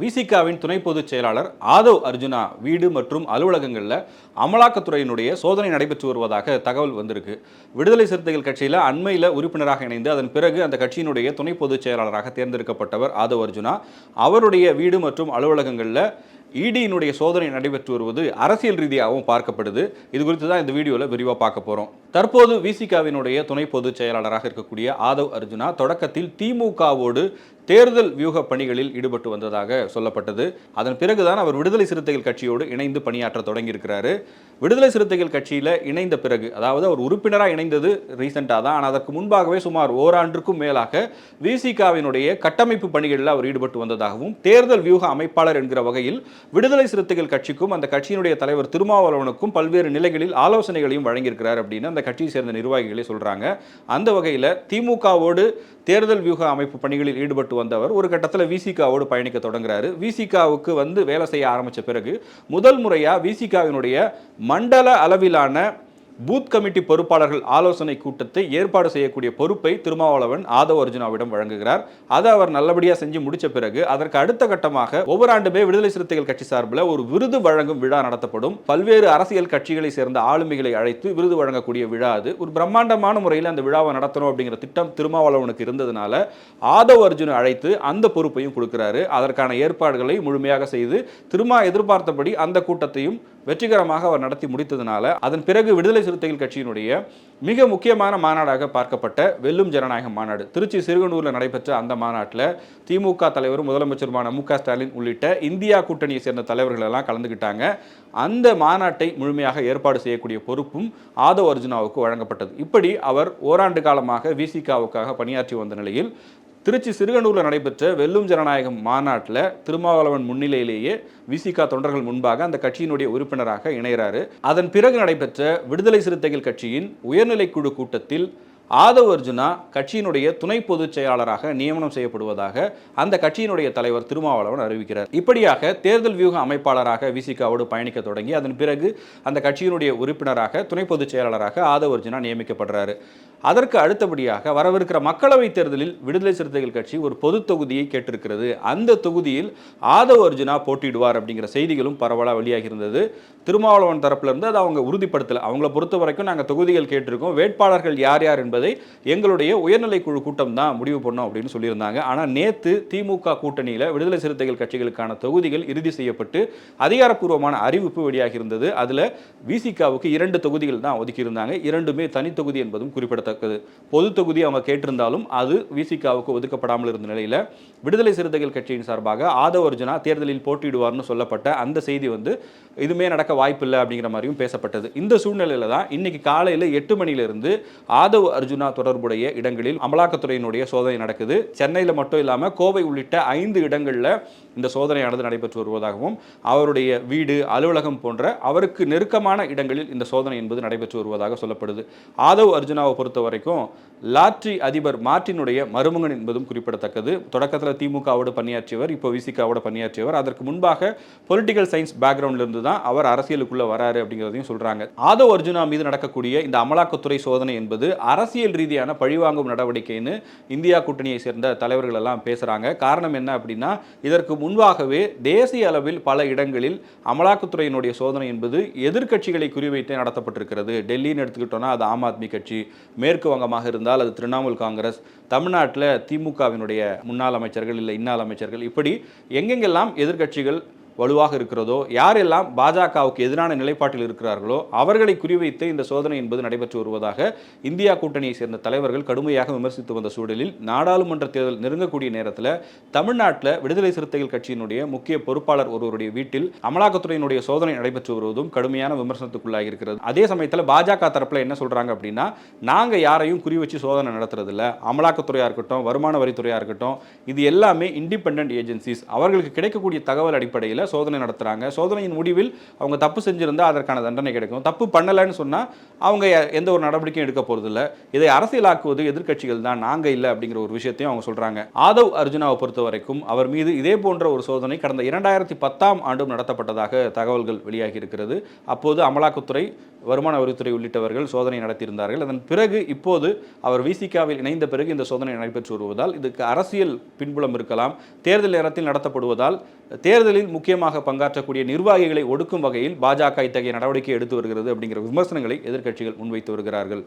விசிகாவின் துணை பொதுச் செயலாளர் ஆதவ் அர்ஜுனா வீடு மற்றும் அலுவலகங்களில் அமலாக்கத்துறையினுடைய சோதனை நடைபெற்று வருவதாக தகவல் வந்திருக்கு. விடுதலை சிறுத்தைகள் கட்சியில் அண்மையில் உறுப்பினராக இணைந்து அதன் பிறகு அந்த கட்சியினுடைய துணை பொதுச் செயலாளராக தேர்ந்தெடுக்கப்பட்டவர் ஆதவ் அர்ஜுனா. அவருடைய வீடு மற்றும் அலுவலகங்களில் இடியினுடைய சோதனை நடைபெற்று வருவது அரசியல் ரீதியாகவும் பார்க்கப்படுது. இது குறித்து தான் இந்த வீடியோவில் விரிவாக பார்க்க போகிறோம். தற்போது விசிகாவினுடைய துணை பொதுச் செயலாளராக இருக்கக்கூடிய ஆதவ் அர்ஜுனா தொடக்கத்தில் திமுகவோடு தேர்தல் வியூக பணிகளில் ஈடுபட்டு வந்ததாக சொல்லப்பட்டது. அதன் பிறகுதான் அவர் விடுதலை சிறுத்தைகள் கட்சியோடு இணைந்து பணியாற்ற தொடங்கியிருக்கிறாரு. விடுதலை சிறுத்தைகள் கட்சியில் இணைந்த பிறகு, அதாவது அவர் உறுப்பினராக இணைந்தது ரீசெண்டாக தான், ஆனால் அதற்கு முன்பாகவே சுமார் ஓராண்டுக்கும் மேலாக விசிகாவினுடைய கட்டமைப்பு பணிகளில் அவர் ஈடுபட்டு வந்ததாகவும், தேர்தல் வியூக அமைப்பாளர் என்கிற வகையில் விடுதலை சிறுத்தைகள் கட்சிக்கும் அந்த கட்சியினுடைய தலைவர் திருமாவளவனுக்கும் பல்வேறு நிலைகளில் ஆலோசனைகளையும் வழங்கியிருக்கிறார் அப்படின்னு அந்த கட்சியை சேர்ந்த நிர்வாகிகளே சொல்றாங்க. அந்த வகையில் திமுகவோடு தேர்தல் வியூக அமைப்பு பணிகளில் ஈடுபட்டு வந்தவர் ஒரு கட்டத்தில் விசிகாவோடு பயணிக்க தொடங்குறாரு. விசிகாவுக்கு வந்து வேலை செய்ய ஆரம்பித்த பிறகு முதல் முறையாக விசிகாவினுடைய மண்டல அளவிலான பூத் கமிட்டி பொறுப்பாளர்கள் ஆலோசனை கூட்டத்தை ஏற்பாடு செய்யக்கூடிய பொறுப்பை திருமாவளவன் ஆதவ் அர்ஜுனாவிடம் வழங்குகிறார். அதை அவர் நல்லபடியாக செஞ்சு முடிச்ச பிறகு அதற்கு அடுத்த கட்டமாக ஒவ்வொரு ஆண்டுமே விடுதலை சிறுத்தைகள் கட்சி சார்பில் ஒரு விருது வழங்கும் விழா நடத்தப்படும். பல்வேறு அரசியல் கட்சிகளை சேர்ந்த ஆளுமைகளை அழைத்து விருது வழங்கக்கூடிய விழா. அது ஒரு பிரம்மாண்டமான முறையில் அந்த விழாவை நடத்தணும் அப்படிங்கிற திட்டம் திருமாவளவனுக்கு இருந்ததுனால ஆதவ் அர்ஜுனா அழைத்து அந்த பொறுப்பையும் கொடுக்கிறாரு. அதற்கான ஏற்பாடுகளை முழுமையாக செய்து திருமா எதிர்பார்த்தபடி அந்த கூட்டத்தையும் வெற்றிகரமாக அவர் நடத்தி முடித்ததுனால அதன் பிறகு விடுதலை சிறுத்தைகள் கட்சியினுடைய மிக முக்கியமான மாநாடாக பார்க்கப்பட்ட வெல்லும் ஜனநாயகம் மாநாடு திருச்சி சிறுகனூரில் நடைபெற்ற அந்த மாநாட்டில் திமுக தலைவரும் முதலமைச்சருமான மு.க. ஸ்டாலின் உள்ளிட்ட இந்தியா கூட்டணியை சேர்ந்த தலைவர்கள் எல்லாம் கலந்துக்கிட்டாங்க. அந்த மாநாட்டை முழுமையாக ஏற்பாடு செய்யக்கூடிய பொறுப்பும் ஆதவ் அர்ஜுனாவுக்கு வழங்கப்பட்டது. இப்படி அவர் ஓராண்டு காலமாக விசிகாவுக்காக பணியாற்றி வந்த நிலையில் திருச்சி சிறுகனூரில் நடைபெற்ற வெல்லும் ஜனநாயகம் மாநாட்டில் திருமாவளவன் முன்னிலையிலேயே விசிகா தொண்டர்கள் முன்பாக அந்த கட்சியினுடைய உறுப்பினராக இணைகிறாரு. அதன் பிறகு நடைபெற்ற விடுதலை சிறுத்தைகள் கட்சியின் உயர்நிலைக்குழு கூட்டத்தில் ஆதவ் அர்ஜுனா கட்சியினுடைய துணை பொதுச் செயலாளராக நியமனம் செய்யப்படுவதாக அந்த கட்சியினுடைய தலைவர் திருமாவளவன் அறிவிக்கிறார். இப்படியாக தேர்தல் வியூக அமைப்பாளராக விசிகாவோடு பயணிக்க தொடங்கி அதன் பிறகு அந்த கட்சியினுடைய உறுப்பினராக துணை பொதுச் செயலாளராக ஆதவ் அர்ஜுனா நியமிக்கப்படுறாரு. அதற்கு அடுத்தபடியாக வரவிருக்கிற மக்களவைத் தேர்தலில் விடுதலை சிறுத்தைகள் கட்சி ஒரு பொது தொகுதியை கேட்டிருக்கிறது. அந்த தொகுதியில் ஆதவ் அர்ஜுனா போட்டியிடுவார் அப்படிங்கிற செய்திகளும் பரவலாக வெளியாகி இருந்தது. திருமாவளவன் தரப்புல இருந்து அதை அவங்க உறுதிப்படுத்தலை. அவங்கள பொறுத்த வரைக்கும் நாங்கள் தொகுதிகள் கேட்டிருக்கோம், வேட்பாளர்கள் யார் யார் என்பதை எங்களுடைய உயர்நிலை குழு கூட்டம் தான் முடிவு பண்ணோம் அப்படின்னு சொல்லியிருந்தாங்க. ஆனால் நேற்று திமுக கூட்டணியில் விடுதலை சிறுத்தைகள் கட்சிகளுக்கான தொகுதிகள் இறுதி செய்யப்பட்டு அதிகாரப்பூர்வமான அறிவிப்பு வெளியாகி இருந்தது. அதில் விசிகாவுக்கு 2 தொகுதிகள் தான் ஒதுக்கியிருந்தாங்க. 2மே தனி தொகுதி என்பதும் குறிப்பிடத்தக்கது. பொது தொகுதி அவங்க கேட்டிருந்தாலும் அது விசிகாவுக்கு ஒதுக்கப்படாமல் இருந்த நிலையில் விடுதலை சிறுத்தைகள் கட்சியின் சார்பாக ஆதவ் அர்ஜுனா தேர்தலில் போட்டியிடுவார்னு சொல்லப்பட்ட அந்த செய்தி வந்து இதுமே நடக்க வாய்ப்பில்லை அப்படிங்கிற மாதிரியும் பேசப்பட்டது. இந்த சூழ்நிலையில தான் இன்னைக்கு காலையில் 8 மணியிலிருந்து ஆதவ் அர்ஜுனா தொடர்புடைய இடங்களில் அமலாக்கத்துறையினுடைய சோதனை நடக்குது. சென்னையில் மட்டும் இல்லாமல் கோவை உள்ளிட்ட 5 இடங்களில் இந்த சோதனையானது நடைபெற்று வருவதாகவும் அவருடைய வீடு அலுவலகம் போன்ற அவருக்கு நெருக்கமான இடங்களில் இந்த சோதனை என்பது நடைபெற்று வருவதாக சொல்லப்படுது. ஆதவ் அர்ஜுனாவை பொறுத்த வரைக்கும் லாட்ரி அதிபர் மார்ட்டினுடைய மருமகன் என்பதும் குறிப்பிடத்தக்கது. தொடக்கத்தில் திமுகவோடு பணியாற்றியவர், இப்போ விசிகாவோட பணியாற்றியவர். அதற்கு முன்பாக பொலிட்டிக்கல் சயின்ஸ் பேக்ரவுண்ட்ல இருந்து தான் அவர் அரசியலுக்குள்ள வராரு அப்படிங்கிறதையும் சொல்றாங்க. ஆதவ் அர்ஜுனா மீது நடக்கக்கூடிய இந்த அமலாக்கத்துறை சோதனை என்பது அரசியல் ரீதியான பழிவாங்கும் நடவடிக்கைன்னு இந்தியா கூட்டணியை சேர்ந்த தலைவர்கள் எல்லாம் பேசுறாங்க. காரணம் என்ன அப்படின்னா, இதற்கு முன்பாகவே தேசிய அளவில் பல இடங்களில் அமலாக்கத்துறையினுடைய சோதனை என்பது எதிர்க்கட்சிகளை குறிவைத்து நடத்தப்பட்டிருக்கிறது. டெல்லின்னு எடுத்துக்கிட்டோம்னா அது ஆம் ஆத்மி கட்சி, மேற்கு வங்கமாக இருந்தால் அது திரிணாமுல் காங்கிரஸ், தமிழ்நாட்டில் திமுகவினுடைய முன்னாள் அமைச்சர்கள் இல்லை இன்னாள் அமைச்சர்கள், இப்படி எங்கெங்கெல்லாம் எதிர்க்கட்சிகள் வலுவாக இருக்கிறதோ, யாரெல்லாம் பாஜகவுக்கு எதிரான நிலைப்பாட்டில் இருக்கிறார்களோ அவர்களை குறிவைத்து இந்த சோதனை என்பது நடைபெற்று வருவதாக இந்தியா கூட்டணியை சேர்ந்த தலைவர்கள் கடுமையாக விமர்சித்து வந்த சூழலில் நாடாளுமன்ற தேர்தல் நெருங்கக்கூடிய நேரத்தில் தமிழ்நாட்டில் விடுதலை சிறுத்தைகள் கட்சியினுடைய முக்கிய பொறுப்பாளர் ஒருவருடைய வீட்டில் அமலாக்கத்துறையினுடைய சோதனை நடைபெற்று வருவதும் கடுமையான விமர்சனத்துக்குள்ளாகி இருக்கிறது. அதே சமயத்தில் பாஜக தரப்பில் என்ன சொல்றாங்க அப்படின்னா, நாங்கள் யாரையும் குறி வச்சு சோதனை நடத்துறது இல்லை, அமலாக்கத்துறையாக இருக்கட்டும் வருமான வரித்துறையாக இருக்கட்டும் இது எல்லாமே இண்டிபெண்டன்ட் ஏஜென்சிஸ், அவர்களுக்கு கிடைக்கக்கூடிய தகவல் அடிப்படையில் சோதனை நடத்துறாங்க. சோதனையின் முடிவில் அவங்க தப்பு செஞ்சிருந்தா அதற்கான தண்டனை கிடைக்கும், தப்பு பண்ணலன்னு சொன்னா அவங்க எந்த ஒரு நடவடிக்கையும் எடுக்க போறது இல்லை, இதை அரசியலாக்குவது எதிர்க்கட்சிகள் தான், நாங்க இல்லை அப்படிங்கிற ஒரு விஷயத்தையும் அவங்க சொல்றாங்க. ஆதவ் அர்ஜுனாவை பொறுத்த வரைக்கும் அவர் மீது இதே போன்ற ஒரு சோதனை கடந்த 2010ஆம் ஆண்டும் நடத்தப்பட்டதாக தகவல்கள் வெளியாகி இருக்கிறது. அப்போது அமலாக்கத்துறை வருமான வரித்துறை உள்ளிட்டவர்கள் சோதனை நடத்தியிருந்தார்கள். அதன் பிறகு இப்போது அவர் விசிகாவில் இணைந்த பிறகு இந்த சோதனை நடைபெற்று வருவதால் இதுக்கு அரசியல் பின்புலம் இருக்கலாம். தேர்தல் நேரத்தில் நடத்தப்படுவதால் தேர்தலில் முக்கியமாக பங்காற்றக்கூடிய நிர்வாகிகளை ஒடுக்கும் வகையில் பாஜக இத்தகைய நடவடிக்கை எடுத்து வருகிறது அப்படிங்கிற விமர்சனங்களை எதிர்க்கட்சிகள் முன்வைத்து வருகிறார்கள்.